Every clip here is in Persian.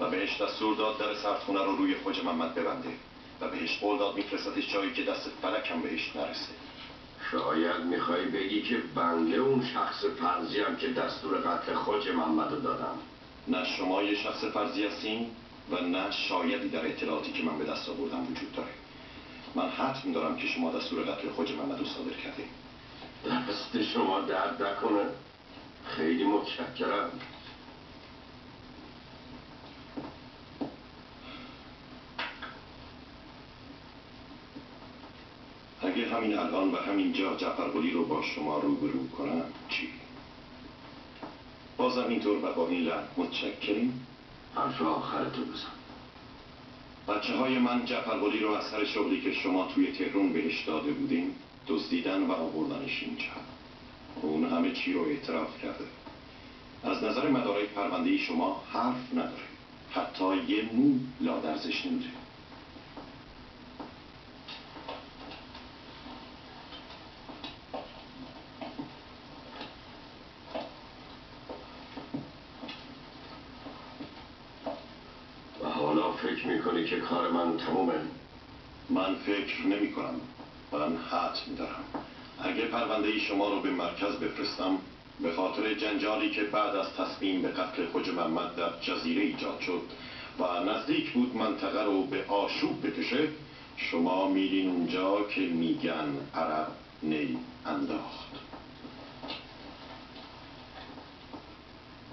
و بهش دستور داد در سردخونه رو روی خوجه محمد ببنده و بهش قول داد میفرستتش جایی که دست فلک هم بهش نرسه. شاید میخوای بگی که بنده اون شخص فرضی هم که دستور قتل خوجه محمد رو دادم؟ نه شما یه شخص فرضی هستین و نه شایدی در اطلاعاتی که من به دست آوردم وجود داره. من حتم دارم که شما دستور قتل خوجه محمد رو صادر کردین. دست شما درد نکنه. خیلی متشکرم. اگه همین الان و همین جا جعفرقلی رو با شما روبرو کنم چی؟ بازم اینطور و با این لحن متشکریم؟ حرف آخرتو بزن. بچه های من جعفرقلی رو از سر شغلی که شما توی تهران بهش داده بودیم دزدیدن و آوردنش اینجا. اون همه چی رو اعتراف کرده. از نظر مدارک پرونده شما حرف نداره. حتی یه مو لادرزش نمیره. و حالا فکر میکنی که کار من تمومه؟ من فکر نمی کنم. من حتم دارم. اگه پرونده شما رو به مرکز بفرستم به خاطر جنجالی که بعد از تصمیم به قتل خوجه محمد در جزیره ایجاد شد و نزدیک بود منطقه رو به آشوب بکشه، شما میرین اونجا که میگن عرب نی انداخت.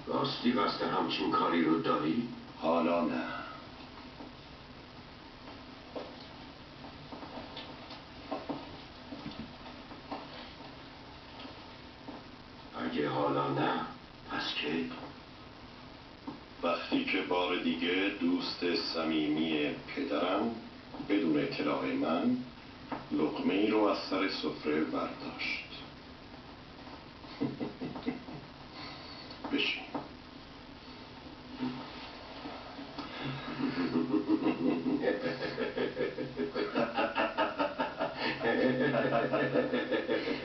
راستی قصد همچین کاری رو داری؟ حالا نه. اگه حالا نه پس که؟ وقتی که بار دیگه دوست صمیمی پدرم بدون اطلاع من لقمه ای رو از سر سفره برداشت. بشین.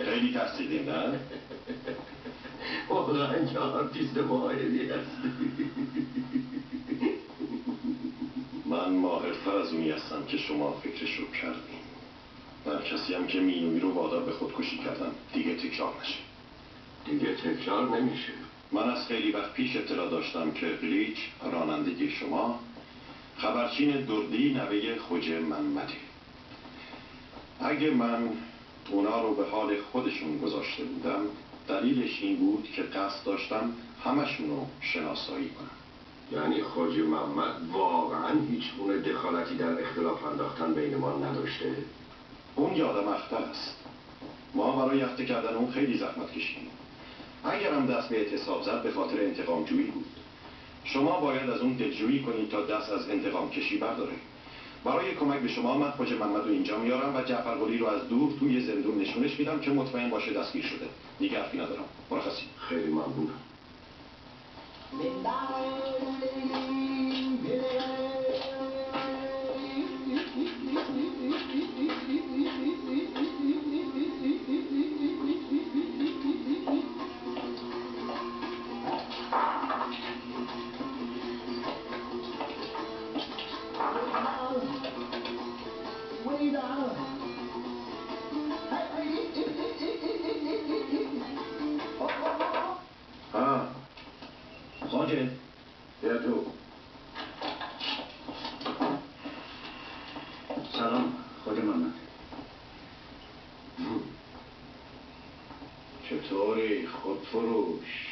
خیلی ترسیدین نه؟ واقعا که آرتیست ماهری هستی. من ماهرتر از اونی هستم که شما فکرش رو کردین. هر کسی هم که مینوی رو وادار به خودکشی کردن دیگه تکرار نشه. دیگه تکرار نمیشه. من از خیلی وقت پیش اطلاع داشتم که قلیچ رانندگی شما خبرچین دردی نوه خوجه محمده. اگه من اونا رو به حال خودشون گذاشته بودم دلیلش این بود که قصد داشتم همشون رو شناسایی کنم. یعنی خوجه محمد واقعا هیچ گونه دخالتی در اختلاف انداختن بین ما نداشته؟ اون یادم اخته است. ما برای اخته کردن اون خیلی زحمت کشیدیم. اگرم دست به اعتصاب زد به خاطر انتقام جویی بود. شما باید از اون دلجویی کنید تا دست از انتقام کشی برداره. برای کمک به شما من خوجه محمد رو اینجا میارم و جعفرقلی رو از دور توی زندون نشونش میدم که مطمئن باشه دستگیر شده. دیگه حرفی ندارم. مرخصی. خیلی ممنونم. خوجه بیا تو. سلام خوجه محمد. چطوری خودفروش؟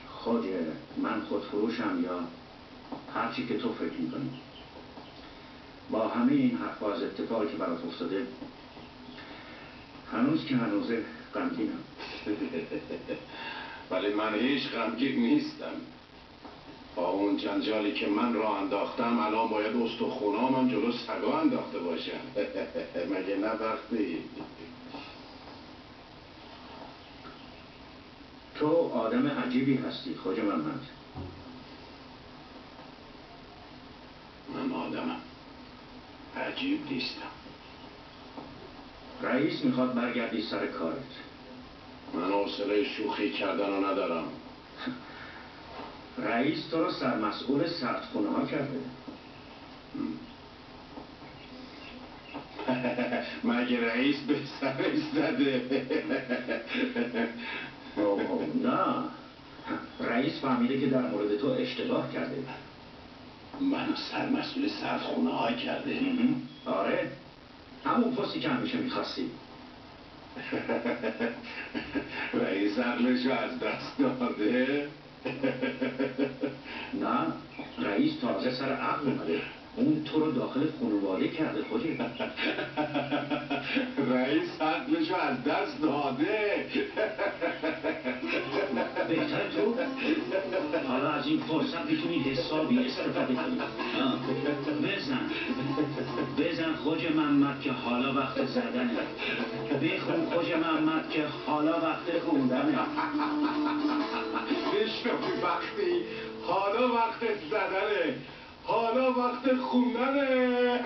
خوجه من خودفروشم یا هرچی که تو فکر میکنی. با همه این حرفا از اتفاقی که برات افتاده هنوز که هنوزه غمگینم. ولی من هیچ غمگین نیستم. با اون جنجالی که من راه انداختم الان باید استخونامم جلو سگا انداخته باشم. مگه نه وقتی؟ تو آدم عجیبی هستی خوجه محمد. من آدمم عجیب نیستم. رئیس میخواد برگردی سر کارت. من حوصله شوخی کردن رو ندارم. رئیس تو رو سرمسئول سردخونه ها کرده. مگه رئیس به سرش زده؟ نه، رئیس فهمیده که در مورد تو اشتباه کرده. منو سرمسئول سردخونه ها کرده؟ آره، همون پستی که همیشه میخواستی. رئیس عقلشو از دست داده؟ نه، رئیس تازه سر عقل اومده. اون تو رو داخل خانواده کرده خوجه. رئیس عقلشو از دست داده. بهتر تو حالا از این فرصت میتونی حسابی استفاده کنی. بزن خوجه محمد که حالا وقت زدنه. بخون خوجه محمد که حالا وقت خوندنه. بشنوی وقتی حالا وقت زدنه، حالا وقت خوندنه.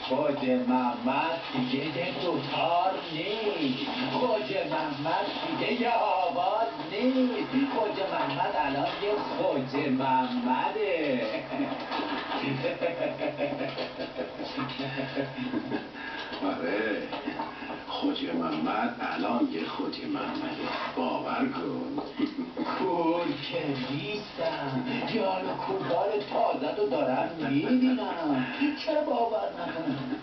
خوجه محمد دیگه یه دوتار نیست. خوجه محمد دیگه یه آواز نیست. خوجه محمد الان یه خوجه محمده. آره، خوجه محمد الان یه خوجه محمده، باور کن. کور که نیستم، یال و کوبال تازه رو دارم میبینم. چرا باور نکنم؟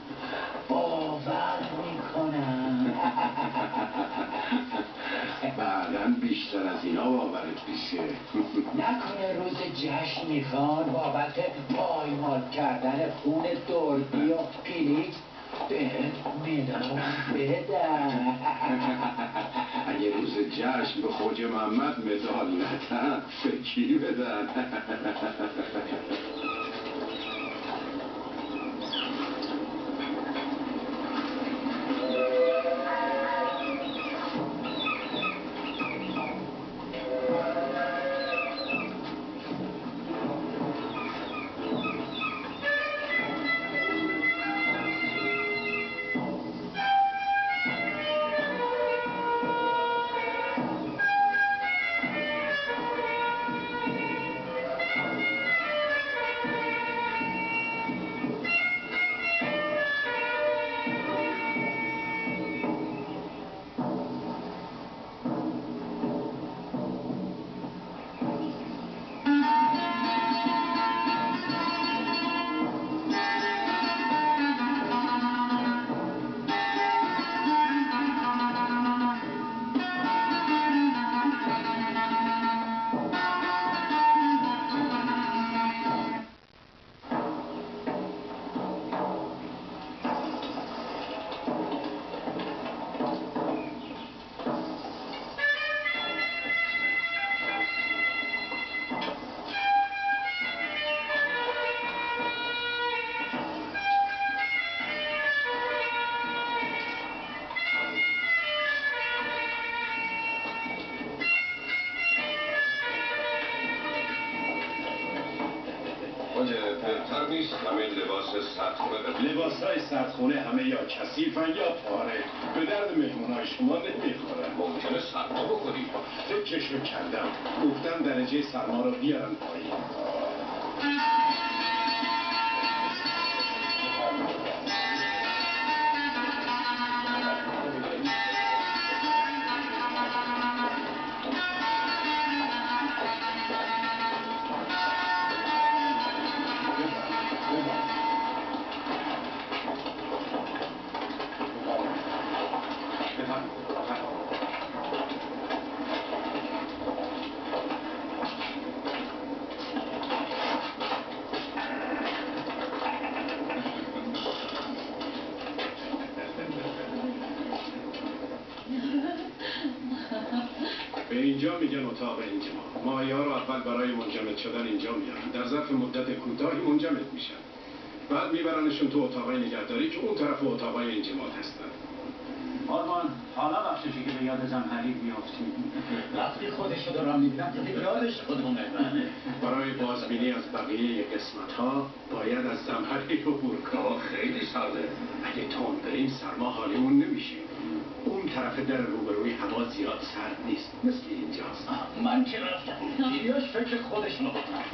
باور میکنم. بعدن بیشتر از اینا باورت میشه. نکنه روز جشن میخوان بابت پایمال کردن خون دردی و پیلیک بهت مدال بدن. اگه روز جشن به خوجه محمد مدال ندن به کی بدن؟ بهتر نیست همین لباس سردخونه بپوشید. لباسهای سردخونه همه یا کثیفن یا پاره، به درد مهمونای شما نمیخورن. ممکنه سرما بخورید. فکرشو کردم، گفتم درجه سرما رو بیارن پایین. به اینجا میگن اتاق انجماد. ماهی‌ها رو اول برای منجمد شدن اینجا میارن. در ظرف مدت کوتاهی منجمد میشن. بعد میبرنشون تو اتاقای نگهداری که اون طرف اتاقای انجماد هستن. آرمان، حالا وقتشه که به یاد زنحریر بیافتیم. وقتی خودشو دارم میبینم که به یادش خودمونه. برای باز زمینی از بقیه قسمت ها باید از زمهری عبور کنیم. خیلی سرده. اگه تون بریم سرما حالیمون نمیشه. اون طرف در روبروی هوا زیاد سرد نیست، مثل اینجاست. من که رفتم پیریاش فکر خودشونو بکنم.